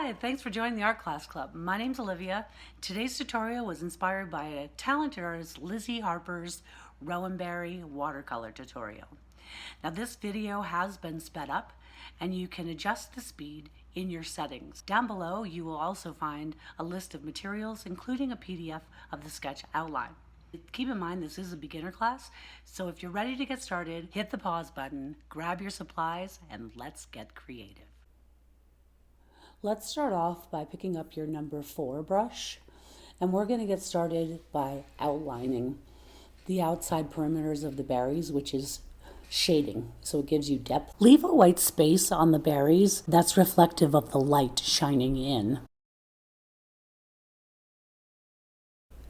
Hi, thanks for joining the Art Class Club. My name's Olivia. Today's tutorial was inspired by a talented artist Lizzie Harper's Rowan watercolor tutorial. Now this video has been sped up and you can adjust the speed in your settings. Down below you will also find a list of materials including a PDF of the sketch outline. Keep in mind this is a beginner class, so if you're ready to get started, hit the pause button, grab your supplies, and let's get creative. Let's start off by picking up your number 4 brush, and we're going to get started by outlining the outside perimeters of the berries, which is shading, so it gives you depth. Leave a white space on the berries that's reflective of the light shining in.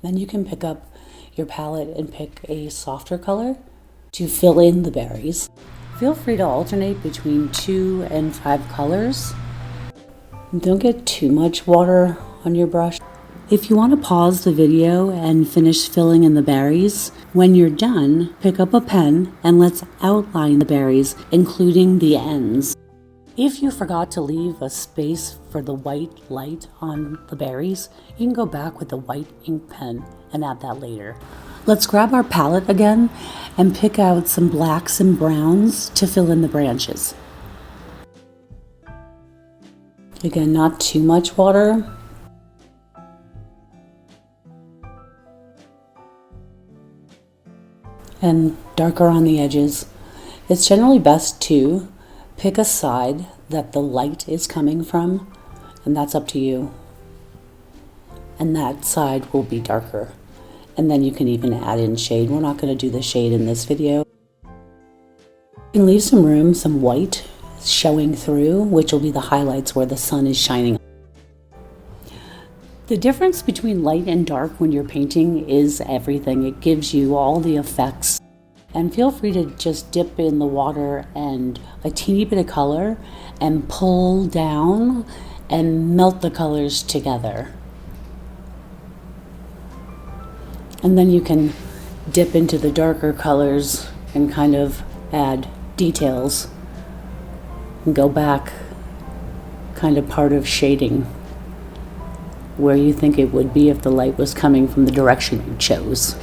Then you can pick up your palette and pick a softer color to fill in the berries. Feel free to alternate between 2 and 5 colors. Don't get too much water on your brush. If you want to pause the video and finish filling in the berries, when you're done, pick up a pen and let's outline the berries, including the ends. If you forgot to leave a space for the white light on the berries, you can go back with a white ink pen and add that later. Let's grab our palette again and pick out some blacks and browns to fill in the branches. Again, not too much water. And darker on the edges. It's generally best to pick a side that the light is coming from, and that's up to you. And that side will be darker. And then you can even add in shade. We're not going to do the shade in this video. You can leave some room, some white showing through, which will be the highlights where the sun is shining. The difference between light and dark when you're painting is everything. It gives you all the effects. And feel free to just dip in the water and a teeny bit of color and pull down and melt the colors together. And then you can dip into the darker colors and kind of add details and go back, kind of part of shading where you think it would be if the light was coming from the direction you chose.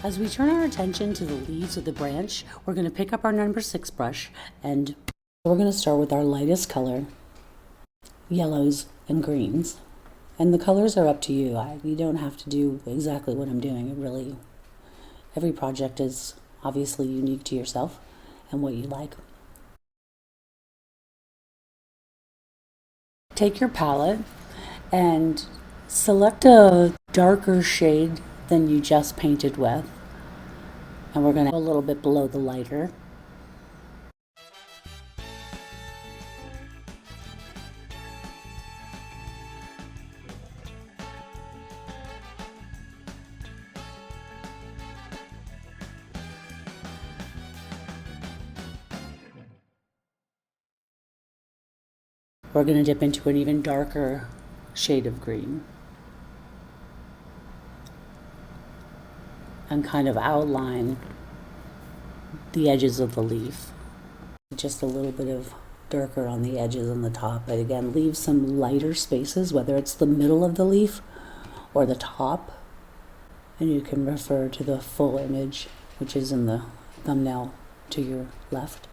As we turn our attention to the leaves of the branch, we're going to pick up our number 6 brush, and we're going to start with our lightest color, yellows and greens. And the colors are up to you. You don't have to do exactly what I'm doing. Every project is obviously unique to yourself and what you like. Take your palette and select a darker shade than you just painted with. And we're going to go a little bit below the lighter. We're going to dip into an even darker shade of green and kind of outline the edges of the leaf. Just a little bit of darker on the edges on the top, but again, leave some lighter spaces, whether it's the middle of the leaf or the top, and you can refer to the full image, which is in the thumbnail to your left.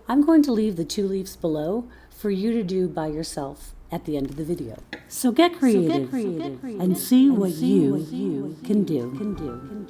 I'm going to leave the 2 leaves below for you to do by yourself at the end of the video. So get creative, and see what you can do.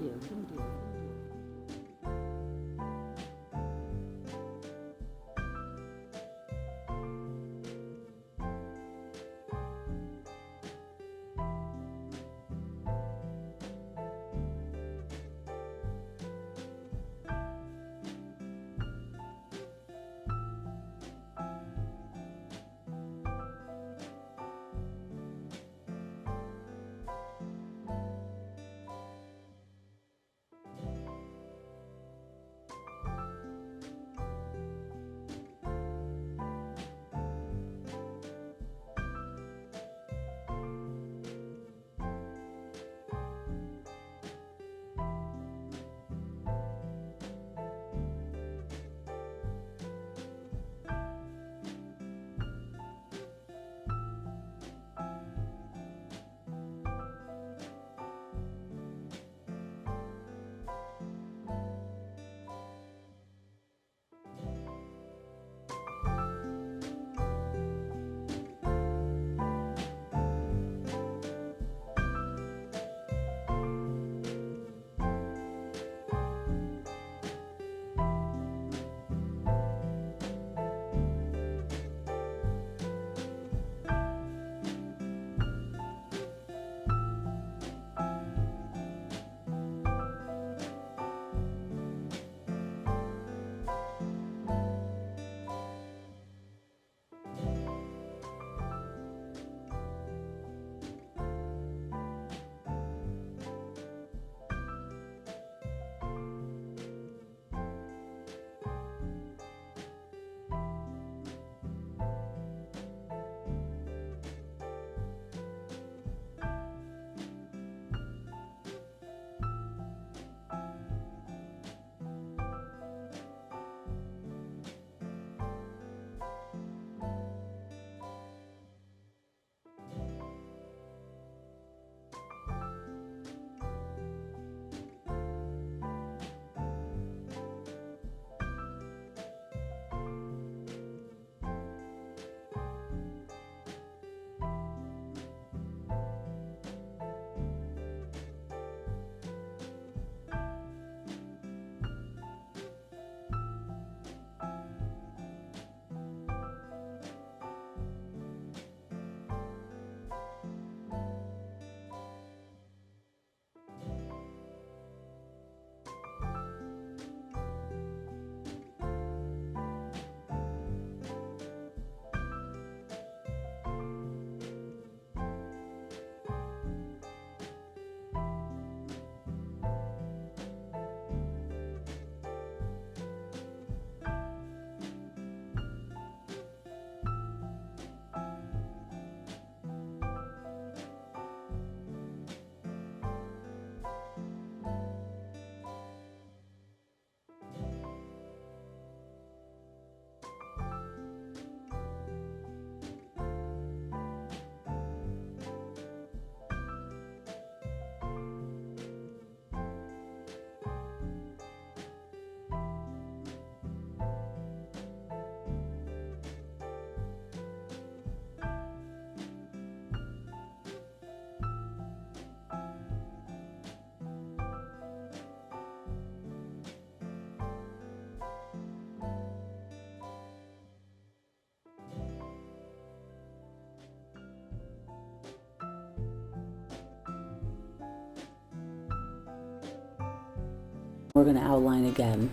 We're going to outline again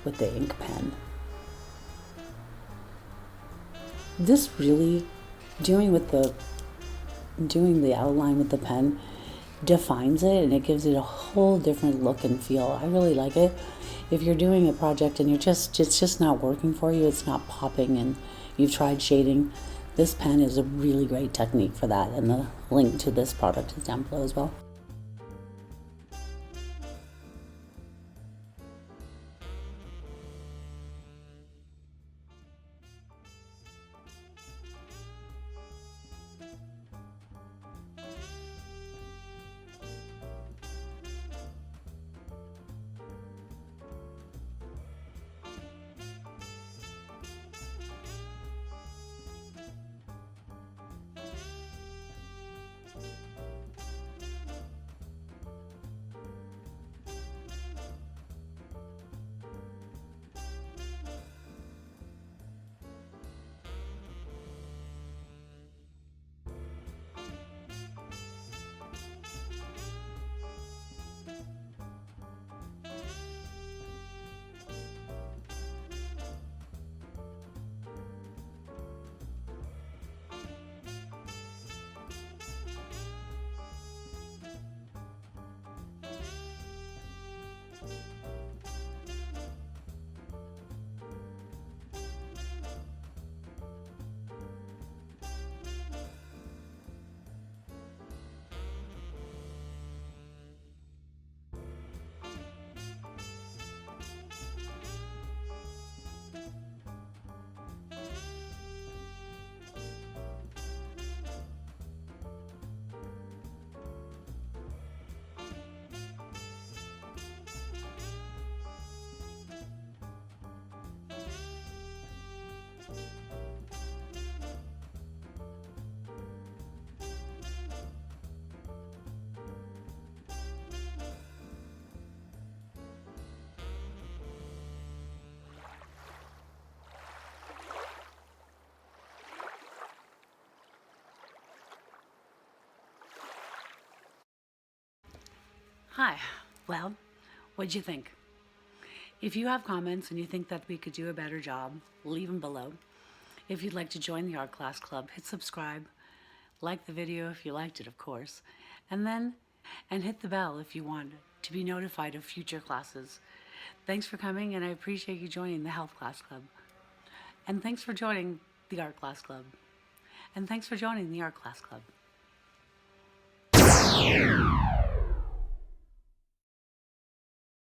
with the ink pen. This really, doing the outline with the pen defines it, and it gives it a whole different look and feel. I really like it. If you're doing a project and it's just not working for you, it's not popping, and you've tried shading, this pen is a really great technique for that, and the link to this product is down below as well. Hi, well, what'd you think? If you have comments and you think that we could do a better job, leave them below. If you'd like to join the art class club, hit subscribe, like the video if you liked it, of course, and hit the bell if you want to be notified of future classes. Thanks for coming, and I appreciate you joining the health class club. And thanks for joining the art class club. And thanks for joining the art class club.